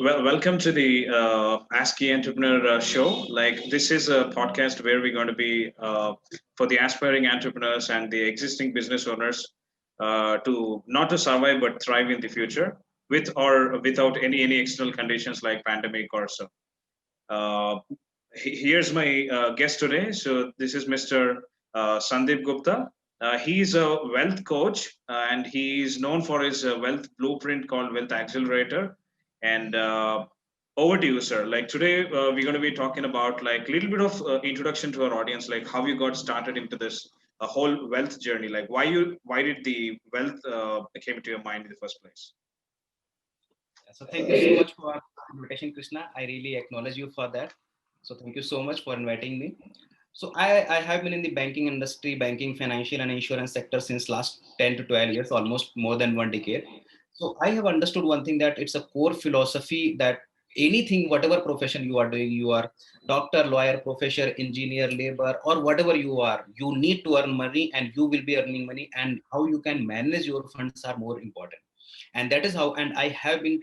Well, welcome to the ASCII Entrepreneur Show. Like, this is a podcast where we're going to be for the aspiring entrepreneurs and the existing business owners to not to survive but thrive in the future with or without any external conditions like pandemic or so. Uh, Here's my guest today. So this is Mr. Sandeep Gupta. He's a wealth coach and he's known for his wealth blueprint called Wealth Accelerator. And over to you, sir. Like today, we're going to be talking about like a little bit of introduction to our audience, like how you got started into this whole wealth journey. Like why did the wealth came to your mind in the first place? So thank you so much for invitation, Krishna. I really acknowledge you for that. So thank you so much for inviting me. So I have been in the banking industry, banking, financial and insurance sector since last 10 to 12 years, almost more than 1 decade. So I have understood one thing, that it's a core philosophy that anything, whatever profession you are doing, you are doctor, lawyer, professor, engineer, labor, or whatever you are, you need to earn money and you will be earning money, and how you can manage your funds are more important. And that is how, and I have been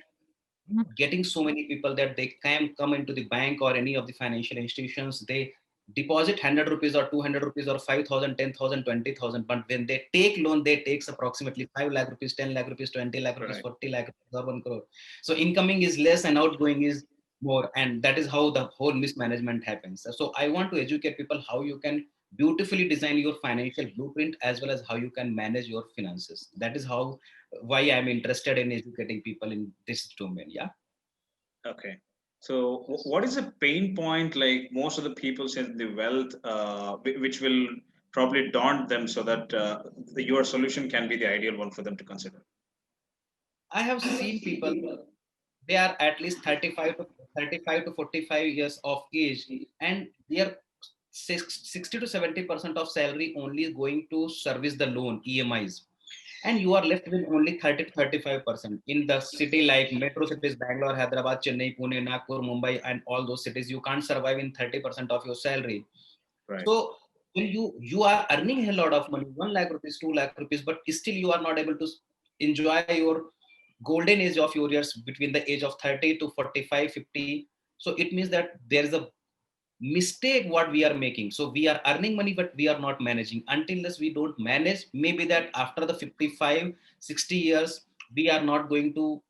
getting so many people that they can come into the bank or any of the financial institutions, they deposit 100 rupees or 200 rupees or 5,000, 10,000, 20,000. But when they take loan, they takes approximately 5 lakh rupees, 10 lakh rupees, 20 lakh rupees, Right. 40 lakh rupees or 1 crore. So incoming is less and outgoing is more. And that is how the whole mismanagement happens. So I want to educate people how you can beautifully design your financial blueprint, as well as how you can manage your finances. That is how, why I'm interested in educating people in this domain. Yeah. Okay. So, what is a pain point like most of the people say the wealth, which will probably daunt them so that your solution can be the ideal one for them to consider? I have seen people, they are at least 35 to 45 years of age, and their 60 to 70% of salary only is going to service the loan EMIs, and you are left with only 30 to 35%. In the city like metro cities, Bangalore, Hyderabad, Chennai, Pune, Nagpur, Mumbai, and all those cities, you can't survive in 30% of your salary. Right. So when you are earning a lot of money, 1 lakh rupees, 2 lakh rupees, but still you are not able to enjoy your golden age of your years between the age of 30 to 45, 50. So it means that there is a mistake what we are making. So we are earning money, but we are not managing. Unless we don't manage, maybe that after the 55, 60 years, we are not going to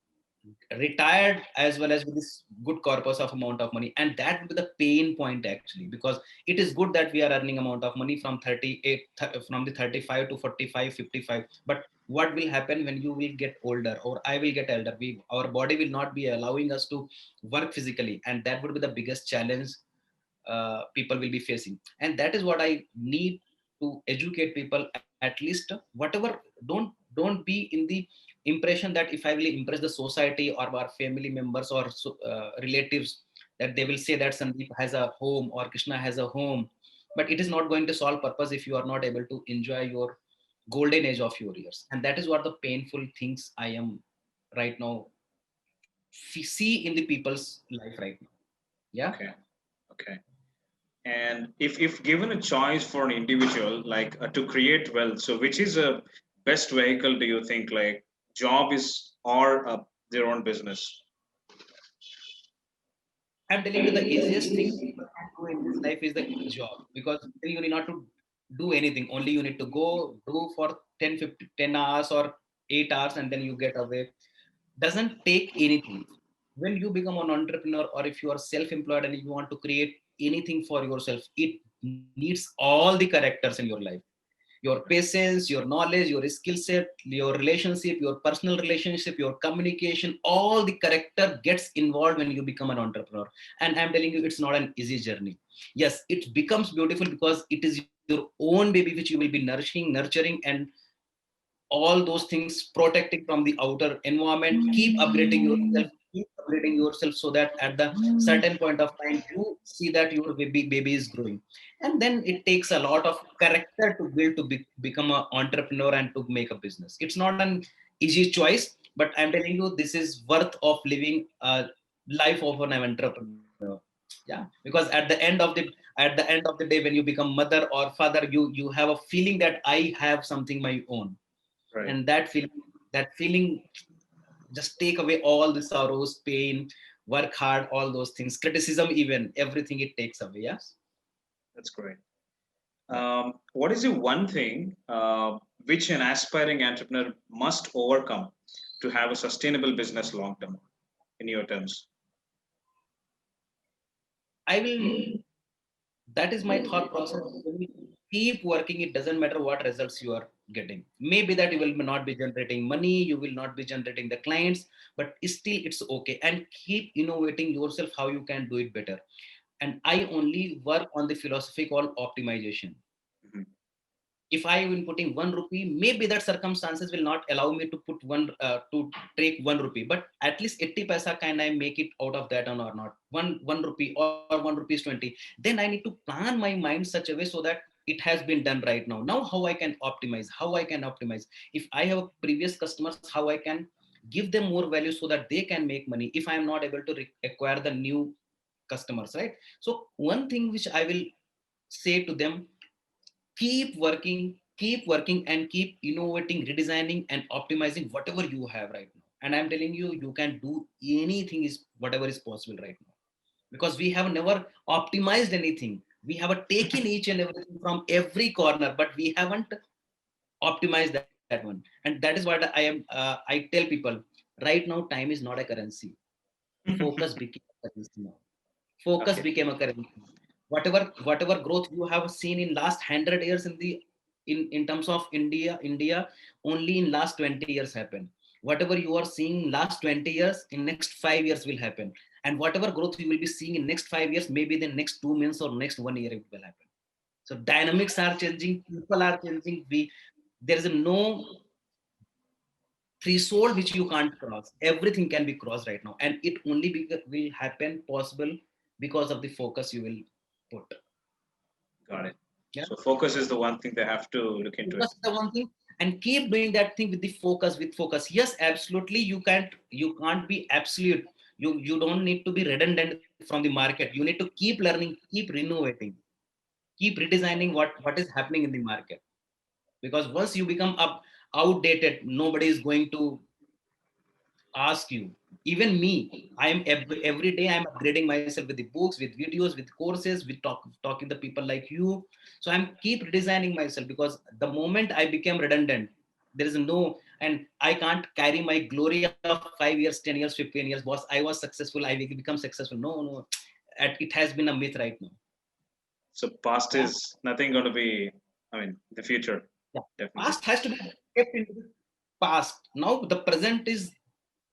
retired as well as with this good corpus of amount of money, and that will be the pain point actually, because it is good that we are earning amount of money from 38 from the 35 to 45, 55. But what will happen when you will get older, or I will get elder? Our body will not be allowing us to work physically, and that would be the biggest challenge people will be facing. And that is what I need to educate people, at least whatever. Don't be in the impression that if I will impress the society or our family members or relatives, that they will say that Sandeep has a home or Krishna has a home. But it is not going to solve purpose if you are not able to enjoy your golden age of your years. And that is what the painful things I am right now see in the people's life right now. Yeah. Okay. Okay. And if given a choice for an individual, like to create wealth, so which is a best vehicle do you think, like job is or their own business? I'm telling you, the easiest thing people can do in this life is the job, because you need not to do anything. Only you need to go do for 10, 50, 10 hours or 8 hours, and then you get away. Doesn't take anything. When you become an entrepreneur, or if you are self-employed and you want to create anything for yourself, it needs all the characters in your life: your patience, your knowledge, your skill set, your relationship, your personal relationship, your communication, all the character gets involved when you become an entrepreneur. And I'm telling you, it's not an easy journey. Yes, it becomes beautiful because it is your own baby which you will be nourishing, nurturing, and all those things, protecting from the outer environment. Keep upgrading yourself, keep upgrading yourself, so that at the certain point of time you see that your baby is growing. And then it takes a lot of character to build to become an entrepreneur and to make a business. It's not an easy choice, but I'm telling you, this is worth of living a life of an entrepreneur. Yeah, because at the end of the day, when you become mother or father, you have a feeling that I have something my own. Right. And that feeling just take away all the sorrows, pain, work hard, all those things, criticism, even everything it takes away. Yes. That's great. What is the one thing which an aspiring entrepreneur must overcome to have a sustainable business long term, in your terms? I will, that is my thought process. You will keep working, it doesn't matter what results you are getting. Maybe that you will not be generating money, you will not be generating the clients, but still it's okay. And keep innovating yourself how you can do it better. And I only work on the philosophy called optimization. Mhm. If I am putting 1 rupee, maybe that circumstances will not allow me to put to take 1 rupee, but at least 80 paisa can I make it out of that or not? One rupee or 1 rupees 20. Then I need to plan my mind such a way so that it has been done right now. Now how I can optimize? How I can optimize? If I have previous customers, how I can give them more value so that they can make money. If I am not able to acquire the new customers, right? So one thing which I will say to them, keep working and keep innovating, redesigning and optimizing whatever you have right now. And I'm telling you, you can do anything, is whatever is possible right now, because we have never optimized anything. We have taken each and everything from every corner, but we haven't optimized that one. And that is what I tell people, right now time is not a currency. Focus became a currency now. Focus Okay. became a currency. Whatever growth you have seen in last 100 years in the in terms of India, only in last 20 years happened. Whatever you are seeing in last 20 years, in next 5 years will happen. And whatever growth you will be seeing in next 5 years, maybe the next 2 months or next 1 year it will happen. So dynamics are changing, people are changing. There is no threshold which you can't cross. Everything can be crossed right now, and it only will happen possible because of the focus you will put. Got it. Yeah, So focus is the one thing they have to look into it. focus is the one thing, and keep doing that thing with the focus. With focus, yes, absolutely. You can't be absolute. You don't need to be redundant from the market. You need to keep learning, keep renovating, keep redesigning what is happening in the market. Because once you become up outdated, nobody is going to ask you. Even me, I am every day I'm upgrading myself with the books, with videos, with courses, with talking to people like you. So I'm keep redesigning myself, because the moment I became redundant, there is no, and I can't carry my glory of 5 years, 10 years, 15 years. Boss, I was successful, I will become successful. No, no. It has been a myth right now. So past Yeah, is nothing going to be, I mean, the future, yeah. definitely. Past has to be kept into the past. Now the present is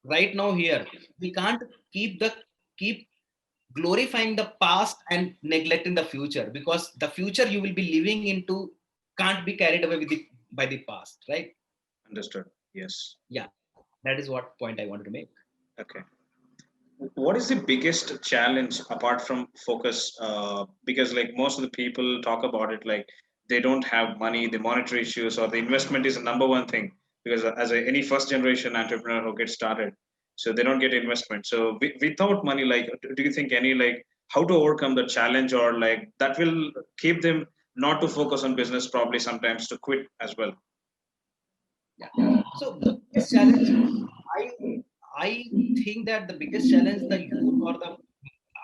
right now here. We can't keep glorifying the past and neglecting the future, because the future you will be living into can't be carried away with the by the past, right? Understood. Yes. Yeah, that is what point I wanted to make. Okay. What is the biggest challenge apart from focus? Because like most of the people talk about it, like they don't have money, the monetary issues, or the investment is the number one thing. Because as any first generation entrepreneur who gets started, so they don't get investment. So without money, like, do you think any like how to overcome the challenge, or like that will keep them not to focus on business, probably sometimes to quit as well? Yeah, so the biggest challenge, i I think that the biggest challenge the youth or the,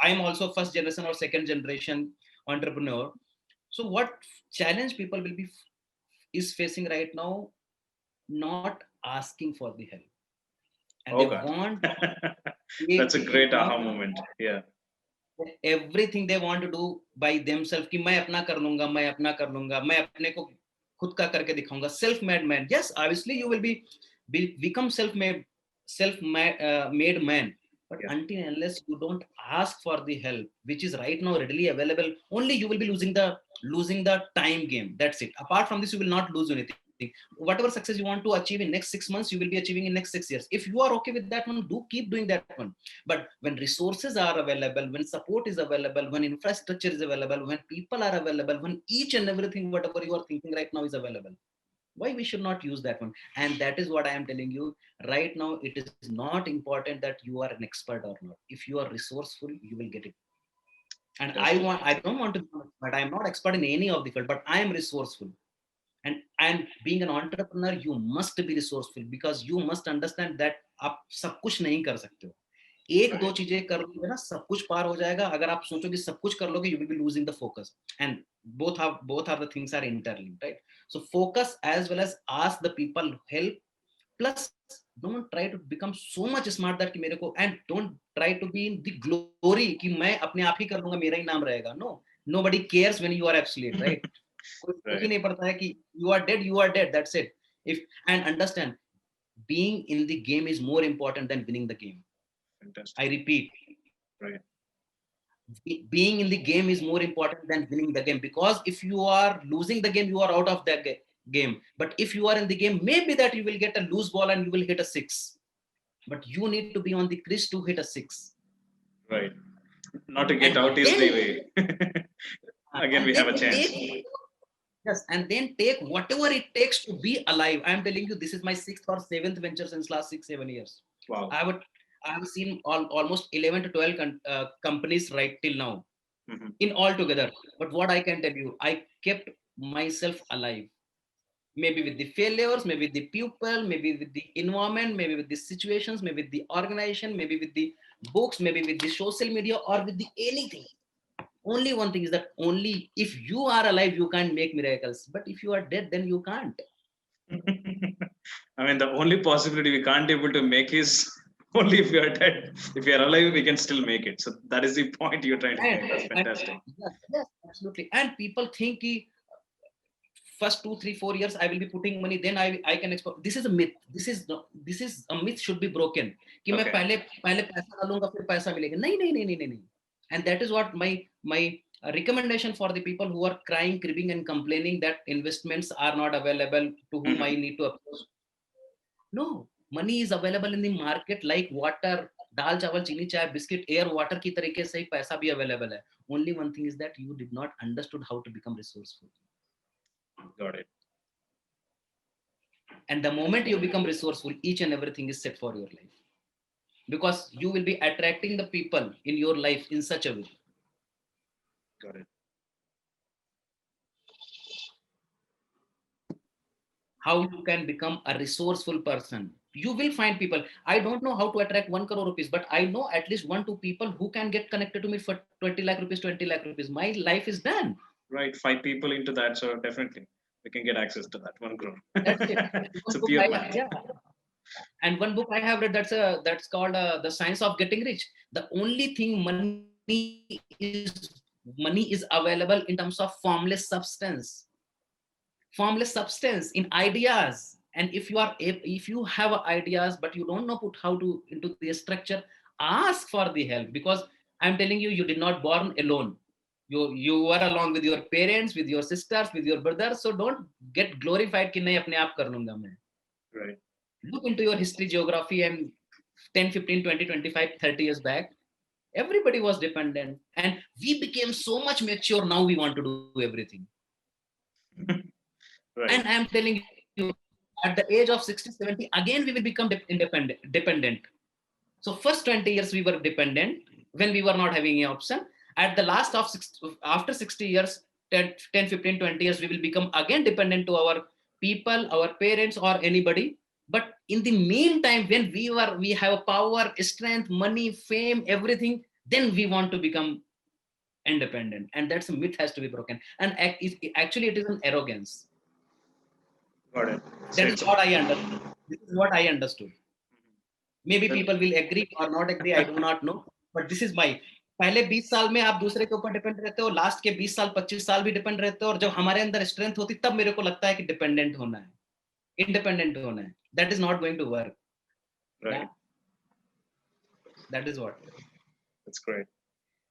I'm also first generation or second generation entrepreneur. So what challenge people will be is facing right now, not asking for the help. And Oh they God, want that's a they great aha want moment. Yeah. everything they want to do by themselves, कि मैं अपना कर लूंगा, मैं अपना कर लूंगा, मैं अपने को खुद का करके दिखाऊंगा. Self made man, yes, obviously you will become self made man. But Yeah. until and unless you don't ask for the help, which is right now readily available, only you will be losing the time game. That's it. Apart from this, you will not lose anything. Whatever success you want to achieve in next 6 months, you will be achieving in next 6 years. If you are okay with that one, do keep doing that one. But when resources are available, when support is available, when infrastructure is available, when people are available, when each and everything, whatever you are thinking right now is available, why we should not use that one? And that is what I am telling you right now. It is not important that you are an expert or not. If you are resourceful, you will get it. And Understood. I don't want to be an expert. I am not expert in any of the field, but I am resourceful. And being an entrepreneur, you must be resourceful, because you must understand that आप सब कुछ नहीं कर सकते हो. एक दो चीजें कर लोगे ना, सब कुछ पार हो जाएगा. अगर आप सोचो कि सब कुछ कर लोगे, you will be losing the focus. And both are the things are interlinked, right? So focus as well as ask the people help. Plus don't try to become so much smart that कि मेरे को, and don't try to be in the glory कि मैं अपने आप ही कर लूंगा, मेरा ही नाम रहेगा. No, nobody cares when you are obsolete, right? कोई फर्क ही नहीं पड़ता है कि you are dead, that's it. If and understand, being in the game is more important than winning the game. Fantastic. I repeat, Right. being in the game is more important than winning the game, because if you are losing the game, you are out of that game. But if you are in the game, maybe that you will get a loose ball and you will hit a 6, but you need to be on the crease to hit a 6. Right. Not to get And out is then, the way. Again, we have a chance. Yes, and then take whatever it takes to be alive. I am telling you, this is my 6th or 7th venture since last 6-7 years. Wow. I have seen almost 11 to 12 companies right till now, Mhm. in all together. But what I can tell you, I kept myself alive. Maybe with the failures, maybe with the people, maybe with the environment, maybe with the situations, maybe with the organization, maybe with the books, maybe with the social media, or with the anything. Only one thing is that only if you are alive, you can't make miracles. But if you are dead, then you can't. I mean, the only possibility we can't able to make is only if we are dead. If we are alive, we can still make it. So that is the point you're trying to make. That's fantastic. Yes, absolutely. And people think first 2, 3, 4 years I will be putting money, then I can export. This is a myth. This is a myth should be broken. कि मैं पहले पैसा डालूंगा फिर पैसा मिलेगा. नहीं. And that is what my recommendation for the people who are crying, cribbing, and complaining that investments are not available to whom I need to approach. No, money is available in the market like water. दाल चावल चीनी चाय biscuit air water की तरीके से ही पैसा भी available है. Only one thing is that you did not understood how to become resourceful. Got it. And the moment you become resourceful, each and everything is set for your life, because you will be attracting the people in your life in such a way. Got it. How you can become a resourceful person. You will find people. I don't know how to attract 1 crore rupees, but I know at least 1-2 people who can get connected to me for 20 lakh rupees, 20 lakh rupees. My life is done. Right. 5 people into that. So definitely we can get access to that 1 crore. That's it. It's a pure math. Yeah. And one book I have read, that's called The Science of Getting Rich. The only thing money is available in terms of formless substance in ideas. And if you have ideas but you don't know how to into the structure, ask for the help, because I'm telling you, you did not born alone. You were along with your parents, with your sisters, with your brothers. So don't get glorified कि नहीं अपने आप कर लूंगा मैं. Right. Look into your history, geography, and 10, 15, 20, 25, 30 years back, everybody was dependent, and we became so much mature. Now we want to do everything. Right. And I'm telling you, at the age of 60, 70, again we will become dependent. So first 20 years we were dependent when we were not having any option. At the last of after 60 years, 10, 15, 20 years, we will become again dependent to our people, our parents, or anybody. But in the meantime, when we have power, strength, money, fame, everything, then we want to become independent. And that's a myth has to be broken. And actually it is an arrogance. Got it. That is what I understood. This is what I understood. Maybe people will agree or not agree, I do not know. But this is my. पहले 20 साल में आप दूसरे के ऊपर depend रहते हो, last के 20 साल 25 साल भी डिपेंड रहते हो, और जब हमारे अंदर स्ट्रेंथ होती तब मेरे को लगता है कि डिपेंडेंट होना है, इंडिपेंडेंट होना है. That is not going to work. Right. That is what. That's great.